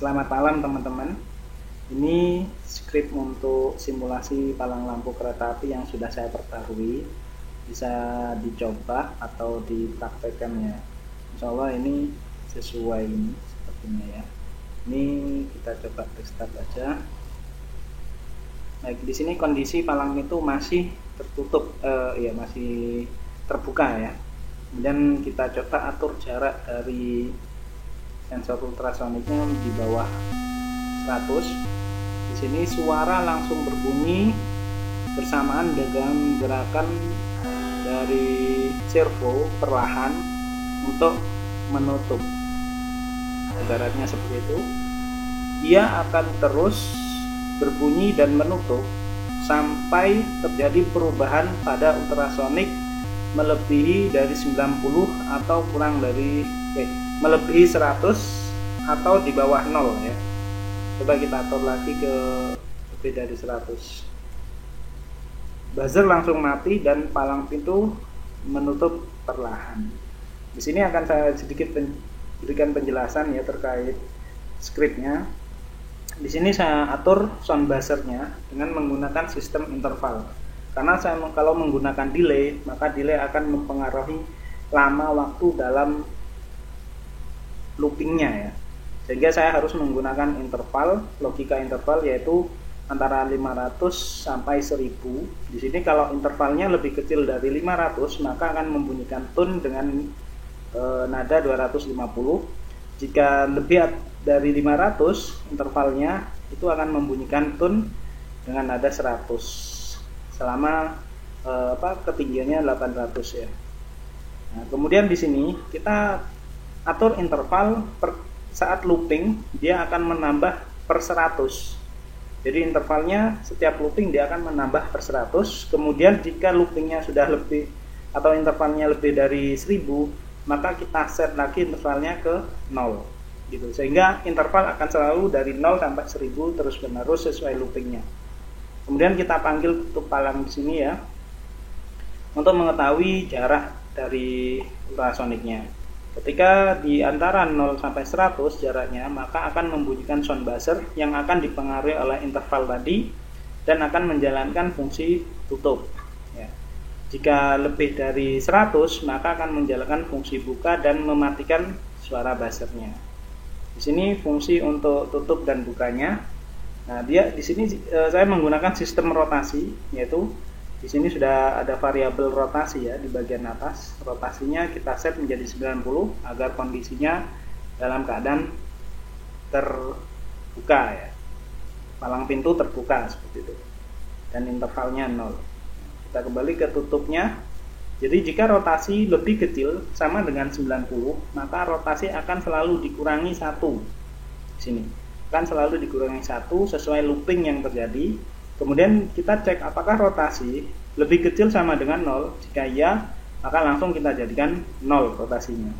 Selamat malam teman-teman. Ini script untuk simulasi palang lampu kereta api yang sudah saya perbarui. Bisa dicoba atau dipraktekkan ya. Insya Allah ini sesuai ini sepertinya ya. Ini kita coba restart aja. Baik, di sini kondisi palang itu masih tertutup, masih terbuka ya. Kemudian kita coba atur jarak dari sensor ultrasoniknya di bawah 100. Di sini suara langsung berbunyi bersamaan dengan gerakan dari servo perlahan untuk menutup. Ibaratnya seperti itu. Ia akan terus berbunyi dan menutup sampai terjadi perubahan pada ultrasonik melebihi dari 90 atau kurang dari melebihi 100 atau di bawah 0 ya. Coba kita atur lagi ke lebih dari 100. Buzzer langsung mati dan palang pintu menutup perlahan. Di sini akan saya sedikit berikan penjelasan ya terkait scriptnya. Di sini saya atur sound buzzernya dengan menggunakan sistem interval. Karena kalau menggunakan delay, maka delay akan mempengaruhi lama waktu dalam loopingnya ya. Sehingga saya harus menggunakan interval, logika interval yaitu antara 500 sampai 1000. Di sini kalau intervalnya lebih kecil dari 500, maka akan membunyikan tone dengan nada 250. Jika lebih dari 500 intervalnya, itu akan membunyikan tone dengan nada 100 selama ketinggiannya 800 ya. Nah, kemudian di sini kita atur interval saat looping, dia akan menambah per 100. Jadi intervalnya setiap looping dia akan menambah per 100. Kemudian jika loopingnya sudah lebih atau intervalnya lebih dari 1000, maka kita set lagi intervalnya ke 0 gitu. Sehingga interval akan selalu dari 0 sampai 1000 terus menerus sesuai loopingnya. Kemudian kita panggil tutup palang di sini ya, untuk mengetahui jarak dari ultrasoniknya. Ketika di antara 0 sampai 100 jaraknya, maka akan membunyikan sound buzzer yang akan dipengaruhi oleh interval tadi dan akan menjalankan fungsi tutup. Ya. Jika lebih dari 100, maka akan menjalankan fungsi buka dan mematikan suara buzzernya. Di sini fungsi untuk tutup dan bukanya. Nah, dia di sini saya menggunakan sistem rotasi, yaitu di sini sudah ada variabel rotasi ya di bagian atas. Rotasinya kita set menjadi 90 agar kondisinya dalam keadaan terbuka ya. Palang pintu terbuka seperti itu. Dan intervalnya 0. Kita kembali ke tutupnya. Jadi jika rotasi lebih kecil sama dengan 90, maka rotasi akan selalu dikurangi 1. Di sini akan selalu dikurangi 1 sesuai looping yang terjadi. Kemudian kita cek apakah rotasi lebih kecil sama dengan 0. Jika iya, maka langsung kita jadikan 0 rotasinya.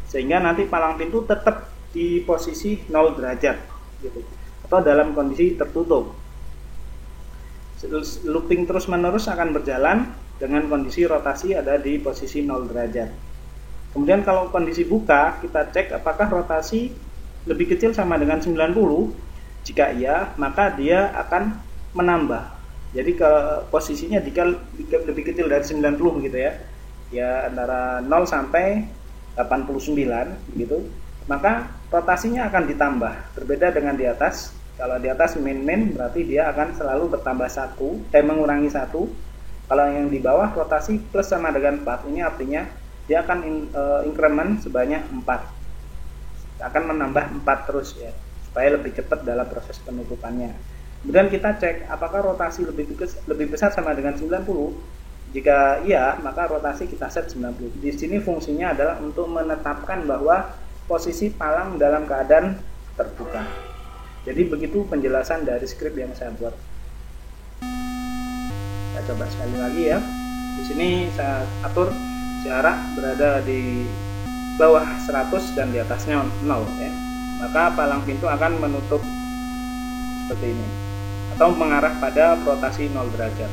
Sehingga nanti palang pintu tetap di posisi 0 derajat gitu. Atau dalam kondisi tertutup. Looping terus menerus akan berjalan dengan kondisi rotasi ada di posisi 0 derajat. Kemudian kalau kondisi buka, kita cek apakah rotasi lebih kecil sama dengan 90. Jika iya, maka dia akan menambah. Jadi ke posisinya jika lebih kecil dari 90 gitu ya. Ya antara 0 sampai 89 gitu. Maka rotasinya akan ditambah. Berbeda dengan di atas. Kalau di atas min berarti dia akan selalu bertambah 1, mengurangi 1. Kalau yang di bawah rotasi plus sama dengan 4. Ini artinya dia akan increment sebanyak 4. Akan menambah 4 terus ya, supaya lebih cepat dalam proses penutupannya. Kemudian kita cek apakah rotasi lebih besar sama dengan 90. Jika iya, maka rotasi kita set 90. Di sini fungsinya adalah untuk menetapkan bahwa posisi palang dalam keadaan terbuka. Jadi begitu penjelasan dari script yang saya buat. Saya coba sekali lagi ya. Di sini saya atur jarak berada di bawah 100 dan di atasnya 0 ya. Maka palang pintu akan menutup seperti ini atau mengarah pada rotasi 0 derajat.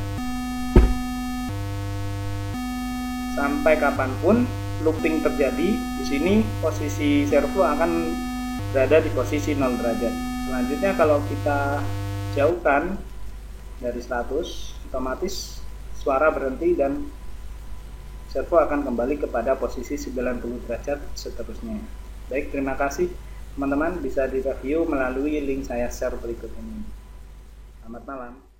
Sampai kapanpun looping terjadi, di sini posisi servo akan berada di posisi 0 derajat. Selanjutnya kalau kita jauhkan dari 100, otomatis suara berhenti dan servo akan kembali kepada posisi 90 derajat seterusnya. Baik, terima kasih teman-teman, bisa direview melalui link saya share berikut ini. Selamat malam.